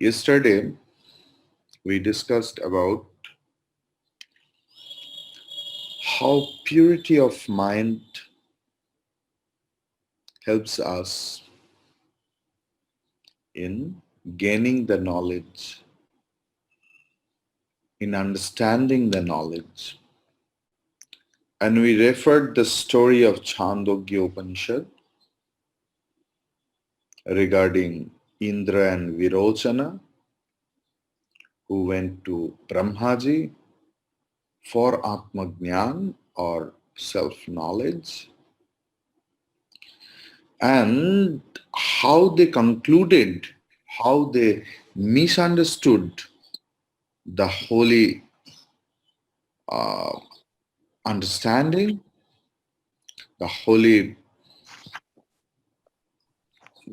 Yesterday, we discussed about how purity of mind helps us in gaining the knowledge, in understanding the knowledge. And we referred the story of Chandogya Upanishad regarding Indra and Virochana, who went to Brahmaji for Atmagnan or self-knowledge, and how they concluded, how they misunderstood the holy understanding, the holy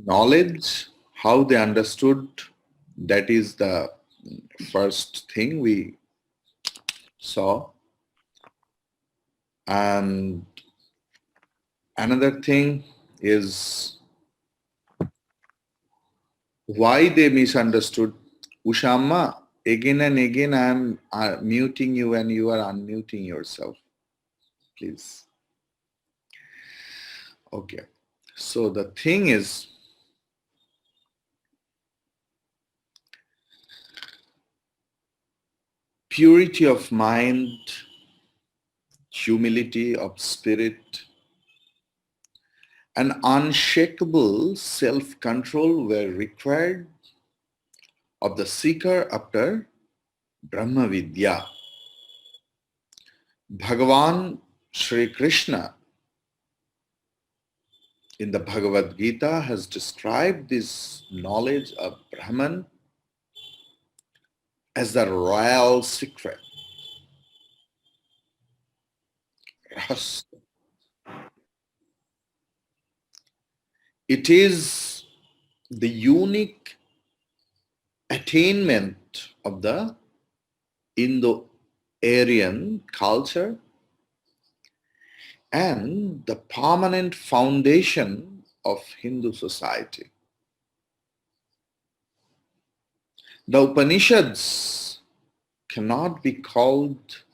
knowledge, how they understood. That is the first thing we saw. And another thing is why they misunderstood. Ushamma, again and again I am muting you and you are unmuting yourself. Please. Okay. So the thing is, purity of mind, humility of spirit, and unshakable self-control were required of the seeker after Brahma Vidya. Bhagavan Sri Krishna in the Bhagavad Gita has described this knowledge of Brahman as the royal secret. It is the unique attainment of the Indo-Aryan culture and the permanent foundation of Hindu society. The Upanishads cannot be called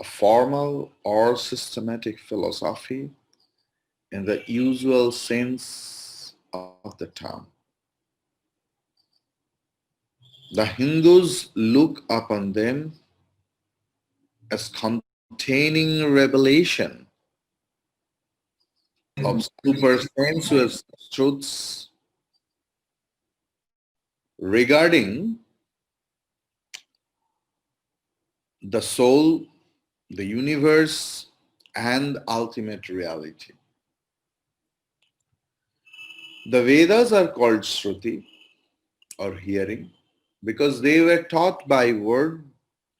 a formal or systematic philosophy in the usual sense of the term. The Hindus look upon them as containing revelation of supersensuous truths regarding the soul, the universe, and ultimate reality. The Vedas are called Shruti or hearing because they were taught by word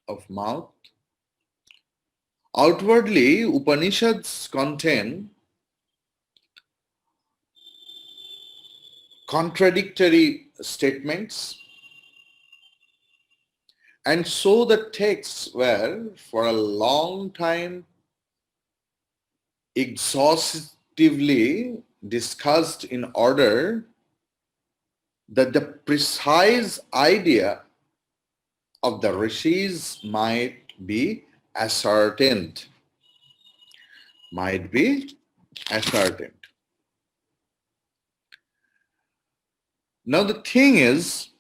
of mouth. Outwardly, Upanishads contain contradictory statements, and so the texts were for a long time exhaustively discussed in order that the precise idea of the rishis might be ascertained. Might be ascertained. Now the thing is,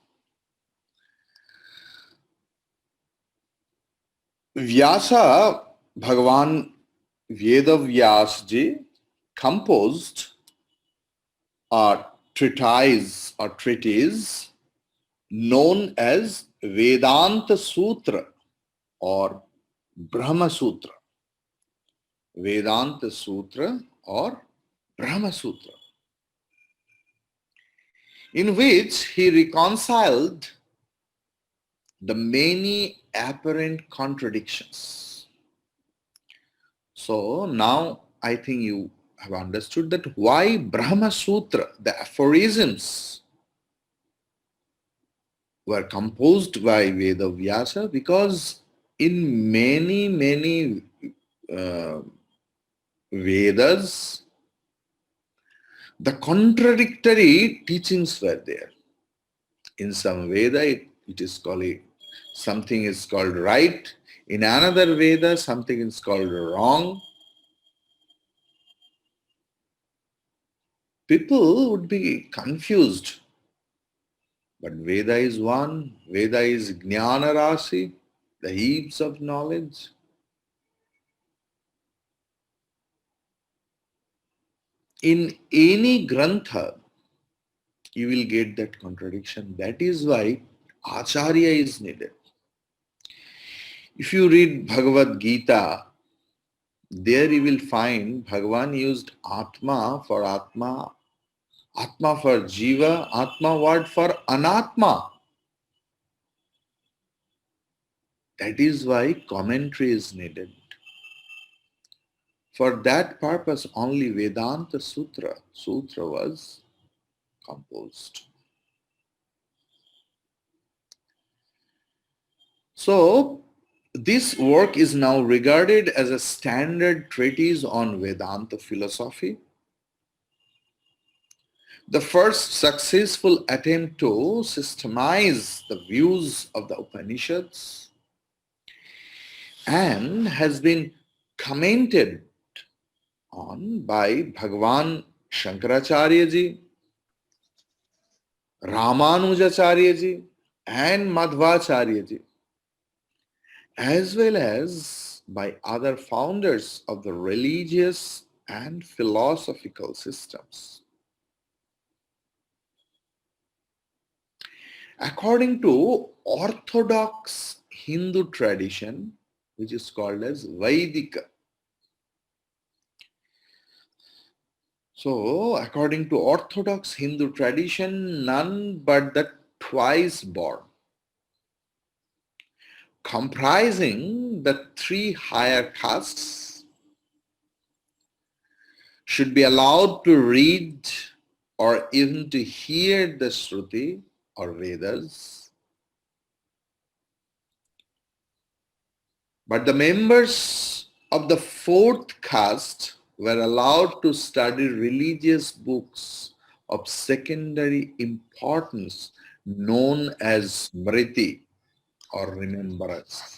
Vyasa, Bhagavan Vedavyas ji composed a treatise known as Vedanta Sutra or Brahma Sutra. Vedanta Sutra or Brahma Sutra, in which he reconciled the many apparent contradictions. So now I think you have understood that why Brahma Sutra, the aphorisms, were composed by Vedavyasa, because in many Vedas, the contradictory teachings were there. In some Veda, it is called something is called right. In another Veda, something is called wrong. People would be confused. But Veda is one. Veda is Jnana Rasi, the heaps of knowledge. In any grantha, you will get that contradiction. That is why Acharya is needed. If you read Bhagavad Gita, there you will find Bhagavan used Atma for Atma, Atma for Jiva, Atma word for Anatma. That is why commentary is needed. For that purpose, only Vedanta Sutra was composed. So, this work is now regarded as a standard treatise on Vedanta philosophy. The first successful attempt to systemize the views of the Upanishads and has been commented on by Bhagavan Shankaracharya ji, Ramanujacharya ji, and Madhvacharya ji, as well as by other founders of the religious and philosophical systems. According to orthodox Hindu tradition, which is called as Vedika. So, according to orthodox Hindu tradition, none but the twice born, comprising the three higher castes, should be allowed to read or even to hear the Shruti or Vedas. But the members of the fourth caste were allowed to study religious books of secondary importance known as Smriti or remembrance.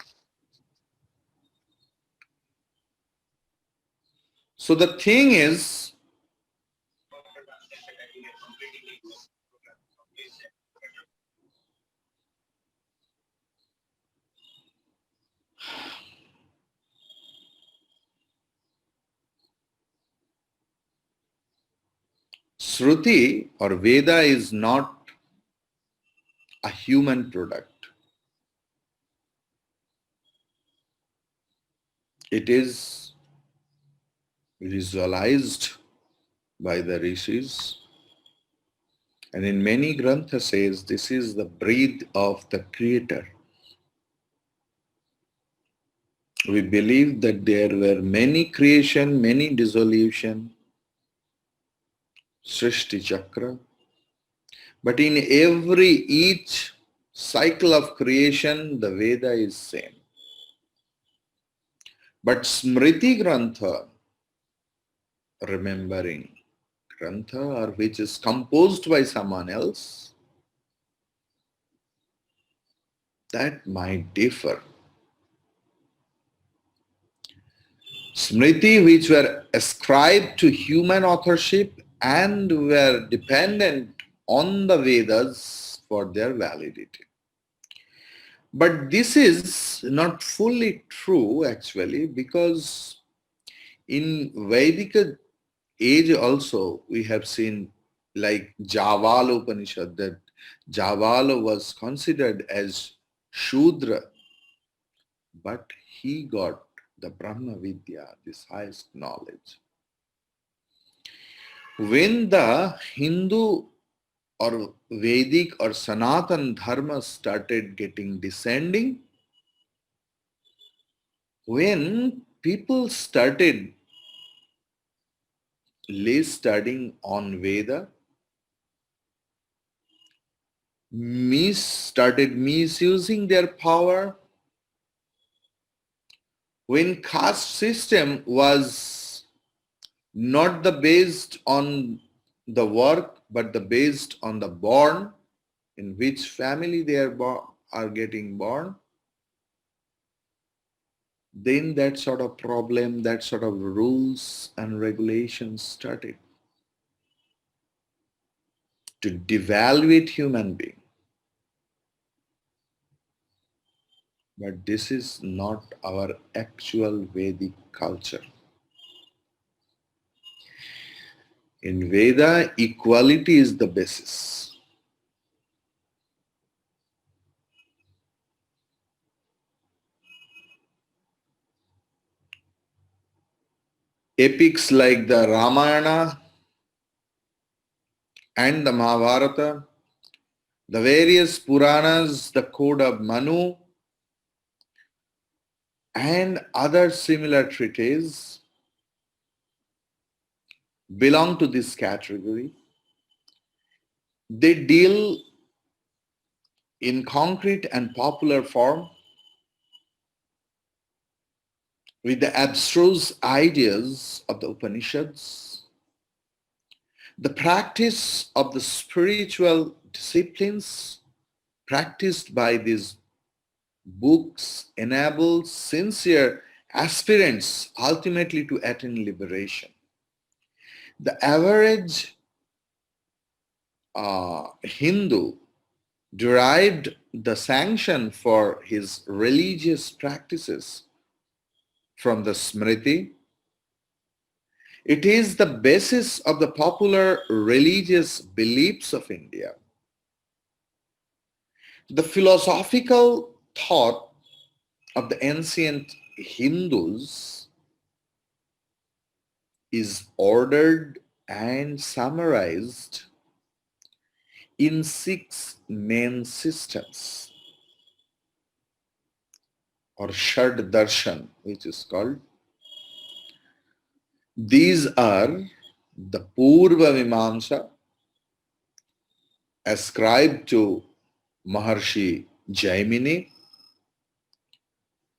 So the thing is, Shruti or Veda is not a human product. It is visualized by the rishis. And in many grantha says this is the breath of the creator. We believe that there were many creation, many dissolution, Srishti Chakra. But in each cycle of creation, the Veda is same. But Smriti Grantha, remembering Grantha, or which is composed by someone else, that might differ. Smriti, which were ascribed to human authorship and were dependent on the Vedas for their validity. But this is not fully true actually, because in Vedic age also we have seen like Javala Upanishad, that Javala was considered as Shudra, but he got the Brahma Vidya, this highest knowledge. When the Hindu or Vedic or Sanatan Dharma started getting descending, when people started less studying on Veda, started misusing their power, when caste system was not based on the work but based on the born, in which family they are getting born, then that sort of problem, that sort of rules and regulations started to devaluate human being. But this is not our actual Vedic culture. In Veda, equality is the basis. Epics like the Ramayana and the Mahabharata, the various Puranas, the Code of Manu, and other similar treatises belong to this category. They deal in concrete and popular form with the abstruse ideas of the Upanishads, the practice of the spiritual disciplines practiced by these books enable sincere aspirants ultimately to attain liberation. The average Hindu derived the sanction for his religious practices from the Smriti. It is the basis of the popular religious beliefs of India. The philosophical thought of the ancient Hindus is ordered and summarized in 6 main systems, or Shad Darshan, which is called. These are the Purva Mimamsa ascribed to Maharshi Jaimini,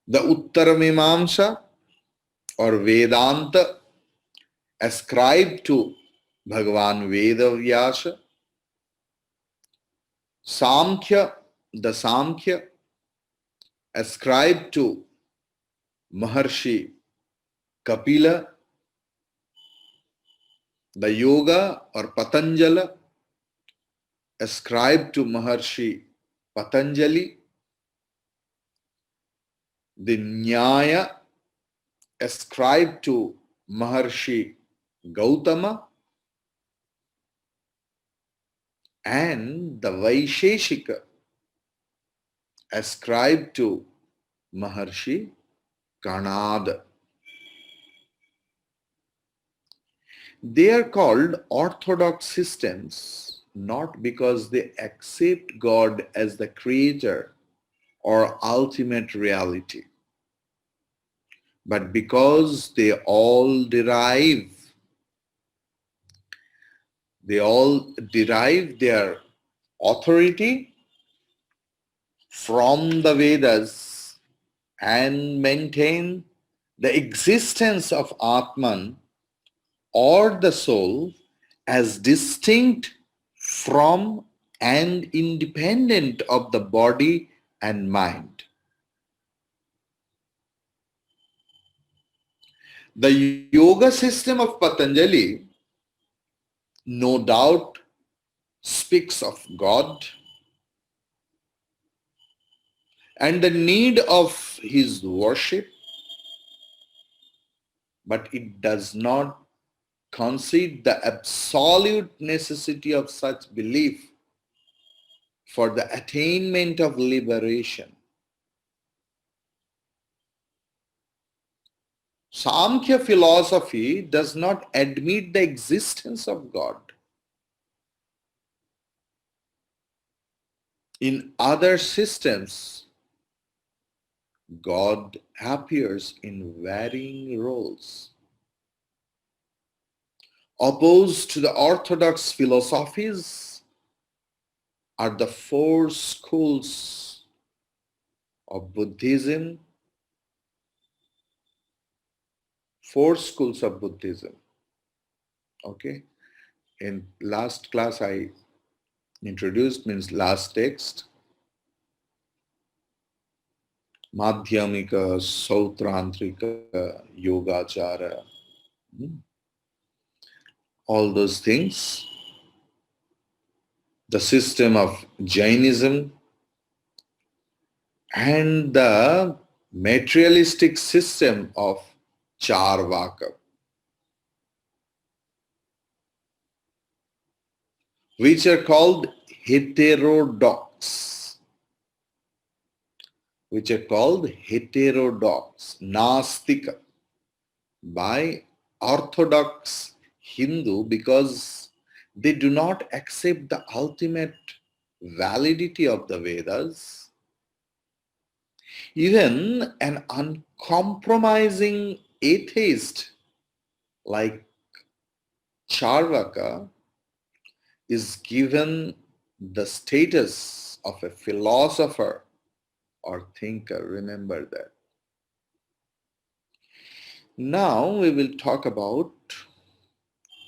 the Uttara Mimamsa or Vedanta ascribed to Bhagavan Vedavyasa, Samkhya, the Samkhya ascribed to Maharshi Kapila, the Yoga or Patanjala ascribed to Maharshi Patanjali, the Nyaya ascribed to Maharshi Gautama, and the Vaisheshika ascribed to Maharshi Kanada. They are called orthodox systems not because they accept God as the creator or ultimate reality, but because they all derive their authority from the Vedas and maintain the existence of Atman or the soul as distinct from and independent of the body and mind. The yoga system of Patanjali no doubt speaks of God and the need of his worship, but it does not concede the absolute necessity of such belief for the attainment of liberation. Samkhya philosophy does not admit the existence of God. In other systems, God appears in varying roles. Opposed to the orthodox philosophies are the 4 schools of Buddhism. 4 schools of Buddhism. Okay. In last class, I Introduced means last text. Madhyamika, Sautrantrika, Yogachara, all those things. The system of Jainism and the materialistic system of Charvaka, which are called heterodox, Nastika, by Orthodox Hindu, because they do not accept the ultimate validity of the Vedas. Even an uncompromising atheist like Charvaka is given the status of a philosopher or thinker. Remember that. Now we will talk about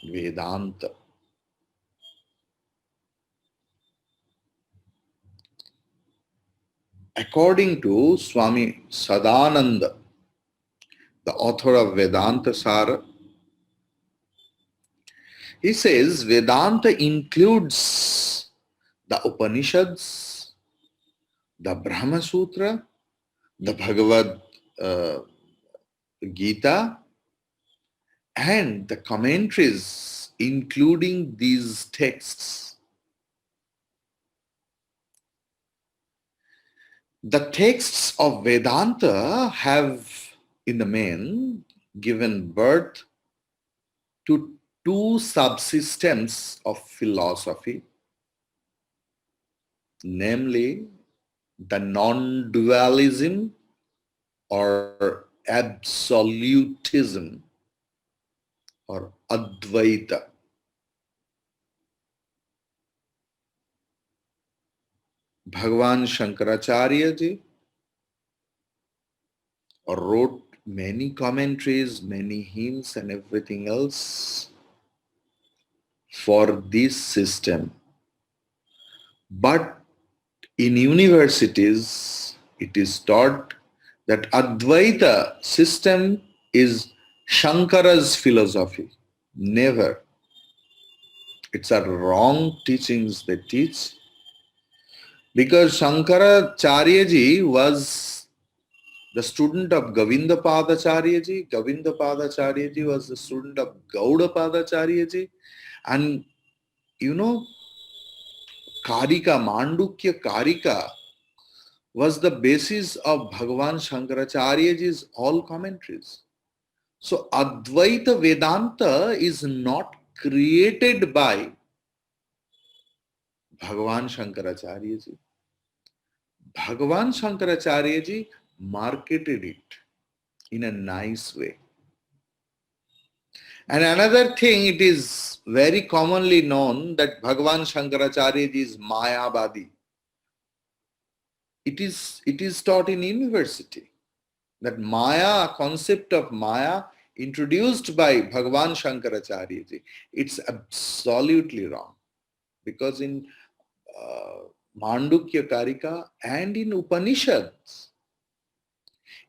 Vedanta. According to Swami Sadananda, the author of Vedanta Sara, he says Vedanta includes the Upanishads, the Brahma Sutra, the Bhagavad Gita, and the commentaries including these texts. The texts of Vedanta have, in the main, given birth to two subsystems of philosophy, namely the non-dualism or absolutism or Advaita. Bhagavan Shankaracharya ji wrote many commentaries, many hymns and everything else for this system. But in universities, it is taught that Advaita system is Shankara's philosophy. Never. It's a wrong teachings they teach. Because Shankaracharya ji was the student of Govindapadacharya ji. Govindapadacharya ji was the student of Gaudapadacharya ji. And you know, Karika, Mandukya Karika was the basis of Bhagavan Shankaracharya ji's all commentaries. So Advaita Vedanta is not created by Bhagavan Shankaracharya ji. Bhagavan Shankaracharya ji marketed it in a nice way. And another thing, it is very commonly known that Bhagavan Shankaracharya ji is Mayavadi. It is taught in university that Maya, concept of Maya introduced by Bhagavan Shankaracharya ji, it's absolutely wrong. Because in Mandukya Karika and in Upanishads,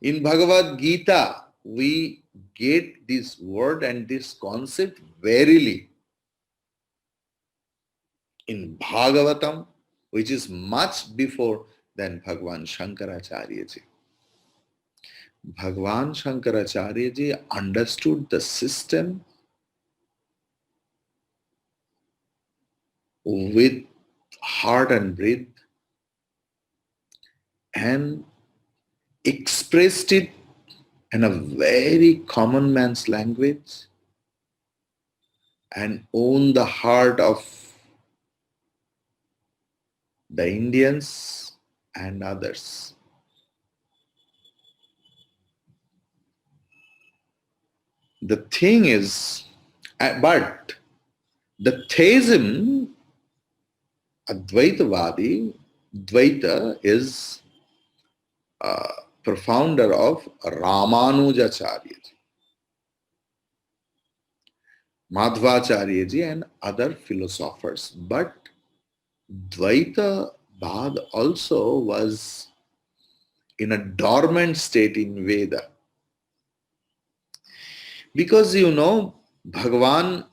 in Bhagavad Gita, we get this word and this concept verily. In Bhagavatam, which is much before than Bhagavan Shankaracharya ji. Bhagavan Shankaracharya ji understood the system with heart and breath and expressed it in a very common man's language and owned the heart of the Indians and others. The thing is, but the theism, Advaitavadi, Dvaita is profounder of Ramanujacharya, Madhvacharya ji and other philosophers. But Dvaita Bhad also was in a dormant state in Veda. Because Bhagavan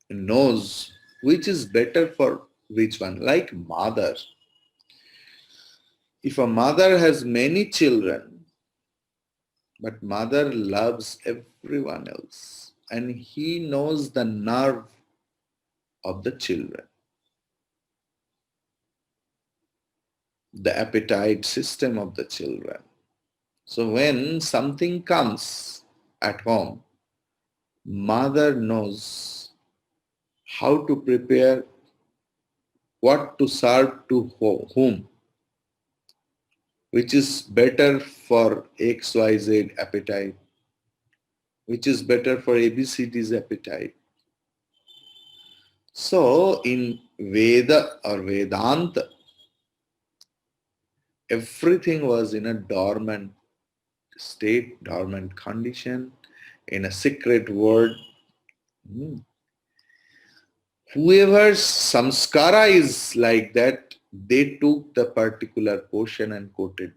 knows which is better for which one. Like mother. If a mother has many children, but mother loves everyone else, and he knows the nerve of the children, the appetite system of the children. So when something comes at home, mother knows how to prepare, what to serve to whom, which is better for XYZ appetite, which is better for ABCD's appetite. So in Veda or Vedanta, everything was in a dormant state, dormant condition, in a secret word. Whoever's samskara is like that, they took the particular portion and quoted.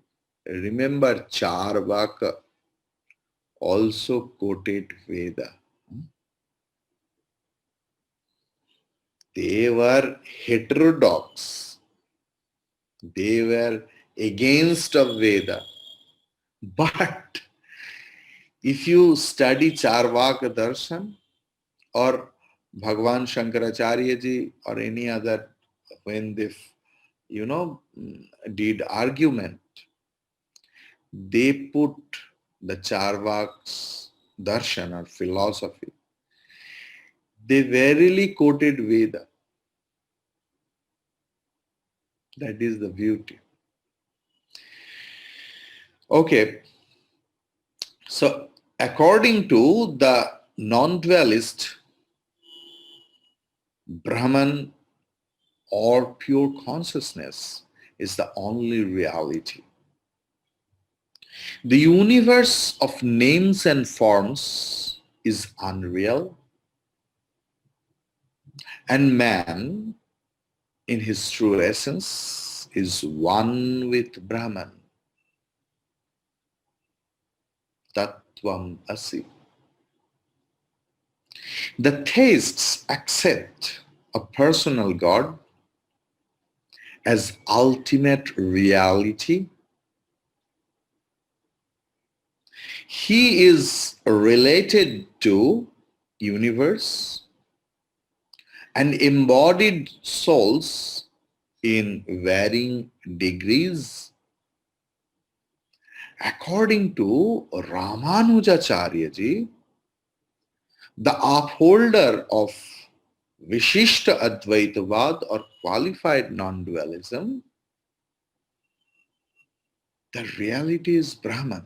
Remember, Charvaka also quoted Veda. They were heterodox. They were against of Veda. But if you study Charvaka Darshan or Bhagavan Shankaracharya ji or any other, when they, did argument, they put the Charvak's darshan or philosophy. They verily quoted Veda. That is the beauty. Okay. So according to the non-dualist, Brahman or pure consciousness is the only reality. The universe of names and forms is unreal, and man, in his true essence, is one with Brahman. Tattvam Asi. The theists accept a personal God as ultimate reality. He is related to universe and embodied souls in varying degrees. According to Ramanujacharya ji, the upholder of Vishishta Advaitavad or qualified non-dualism, the reality is Brahman.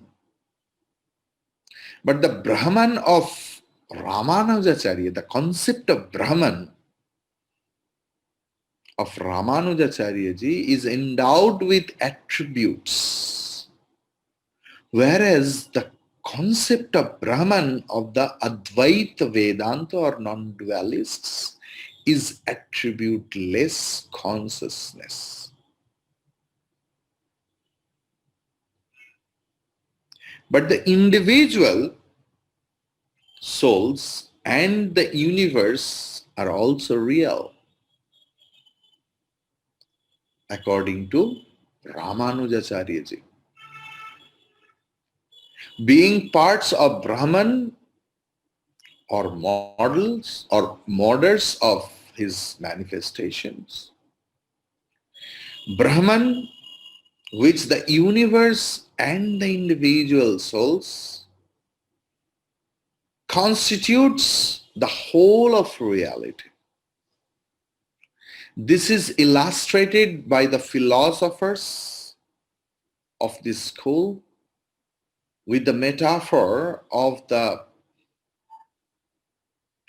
But the Brahman of Ramanujacharya, the concept of Brahman of Ramanujacharya ji is endowed with attributes, whereas the concept of Brahman of the Advaita Vedanta or non-dualists is attributeless consciousness. But the individual souls and the universe are also real, according to Ramanujacharya ji. Being parts of Brahman or models or models of his manifestations, Brahman, which the universe and the individual souls constitutes the whole of reality. This is illustrated by the philosophers of this school with the metaphor of the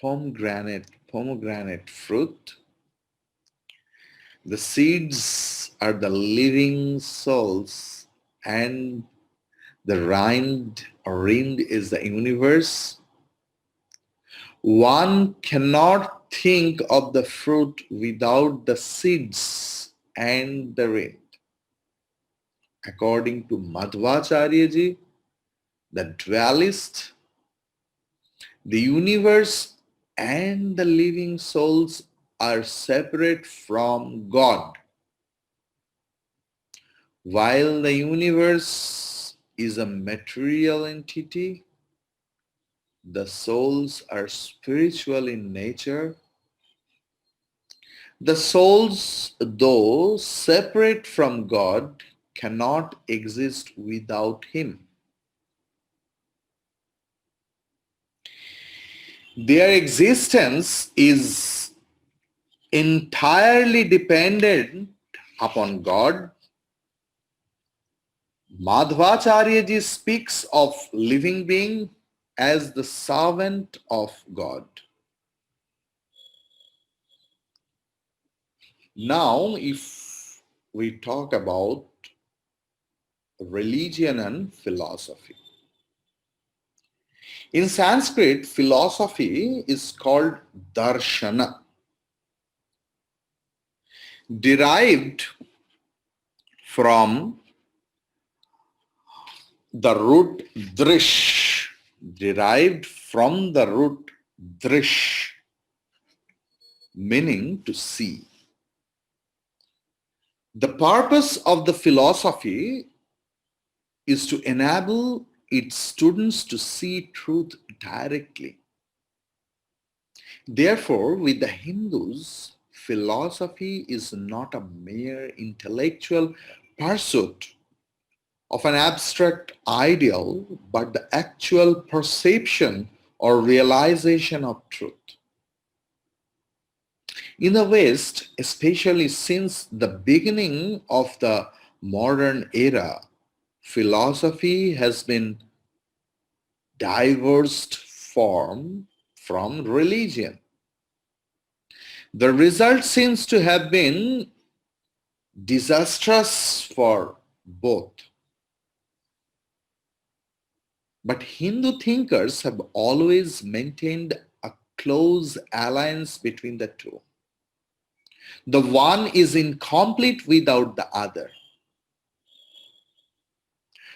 pomegranate fruit. The seeds are the living souls and the rind is the universe. One cannot think of the fruit without the seeds and the rain. According to Madhvacharya the dualist, the universe and the living souls are separate from God, while the universe is a material entity. The souls are spiritual in nature. The souls, though separate from God, cannot exist without Him. Their existence is entirely dependent upon God. Madhvacharya speaks of living being as the servant of God. Now, if we talk about religion and philosophy. In Sanskrit, philosophy is called darshana, derived from the root drish, derived from the root drish, meaning to see. The purpose of the philosophy is to enable its students to see truth directly. Therefore, with the Hindus, philosophy is not a mere intellectual pursuit of an abstract ideal, but the actual perception or realization of truth. In the West, especially since the beginning of the modern era, philosophy has been divorced from religion. The result seems to have been disastrous for both. But Hindu thinkers have always maintained a close alliance between the two. The one is incomplete without the other.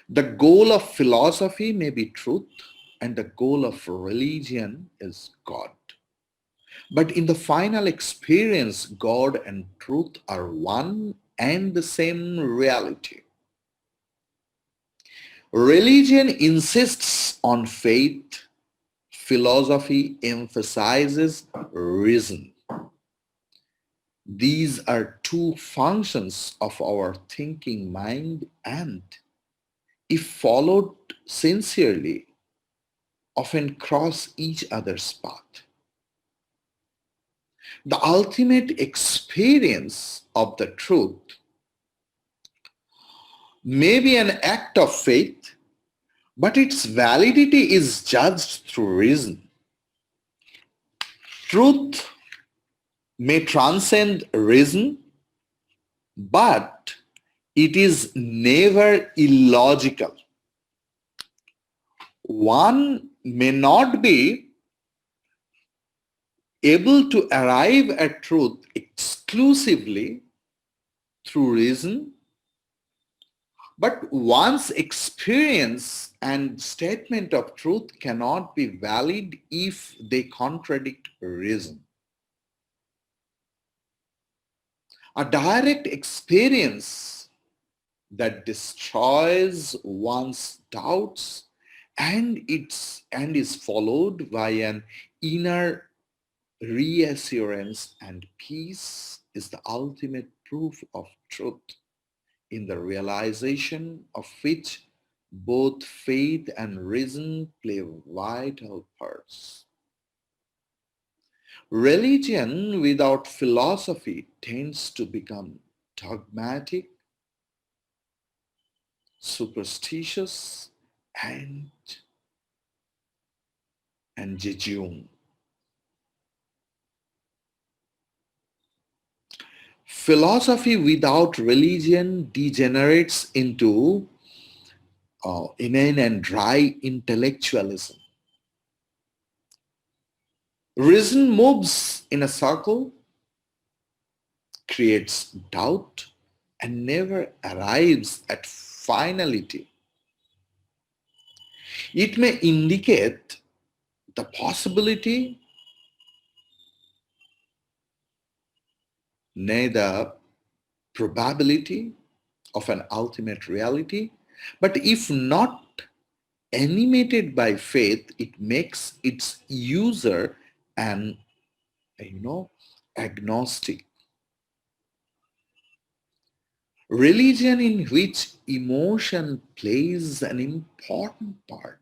The goal of philosophy may be truth, and the goal of religion is God. But in the final experience, God and truth are one and the same reality. Religion insists on faith. Philosophy emphasizes reason. These are two functions of our thinking mind, and if followed sincerely, often cross each other's path. The ultimate experience of the truth may be an act of faith, but its validity is judged through reason. Truth may transcend reason, but it is never illogical. One may not be able to arrive at truth exclusively through reason, but one's experience and statement of truth cannot be valid if they contradict reason. A direct experience that destroys one's doubts and is followed by an inner reassurance and peace is the ultimate proof of truth, in the realization of which both faith and reason play vital parts. Religion without philosophy tends to become dogmatic, superstitious, and jejune. Philosophy without religion degenerates into inane and dry intellectualism. Reason moves in a circle, creates doubt, and never arrives at finality. It may indicate the possibility, neither probability of an ultimate reality, but if not animated by faith, it makes its user an agnostic. Religion in which emotion plays an important part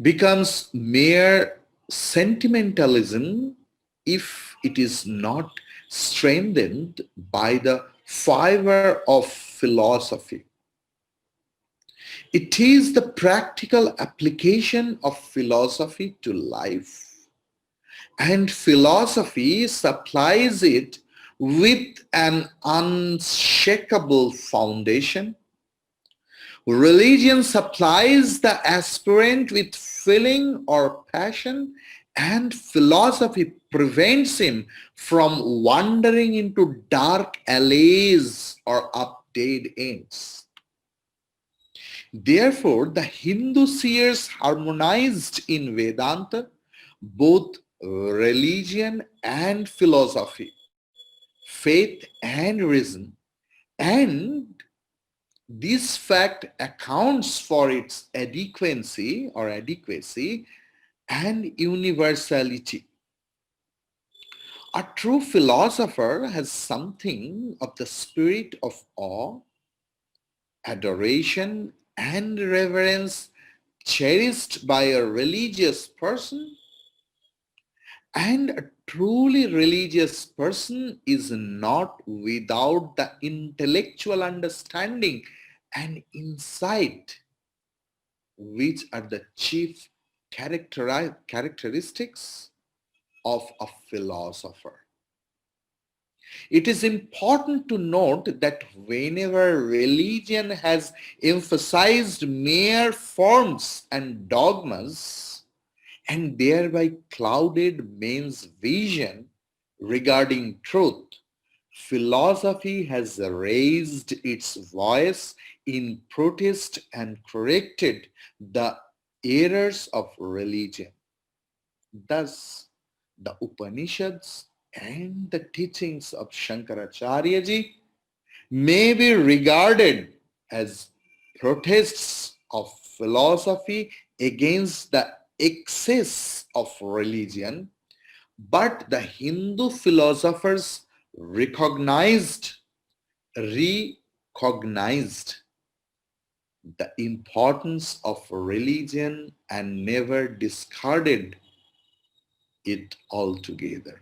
becomes mere sentimentalism if it is not strengthened by the fiber of philosophy. It is the practical application of philosophy to life, and philosophy supplies it with an unshakable foundation. Religion supplies the aspirant with feeling or passion, and philosophy prevents him from wandering into dark alleys or up dead ends. Therefore, the Hindu seers harmonized in Vedanta both religion and philosophy, faith and reason, and this fact accounts for its adequacy and universality. A true philosopher has something of the spirit of awe, adoration, and reverence cherished by a religious person, and a truly religious person is not without the intellectual understanding and insight, which are the chief characteristics of a philosopher. It is important to note that whenever religion has emphasized mere forms and dogmas and thereby clouded men's vision regarding truth, philosophy has raised its voice in protest and corrected the errors of religion. Thus, the Upanishads and the teachings of Shankaracharya may be regarded as protests of philosophy against the excess of religion, but the Hindu philosophers recognized the importance of religion and never discarded it altogether.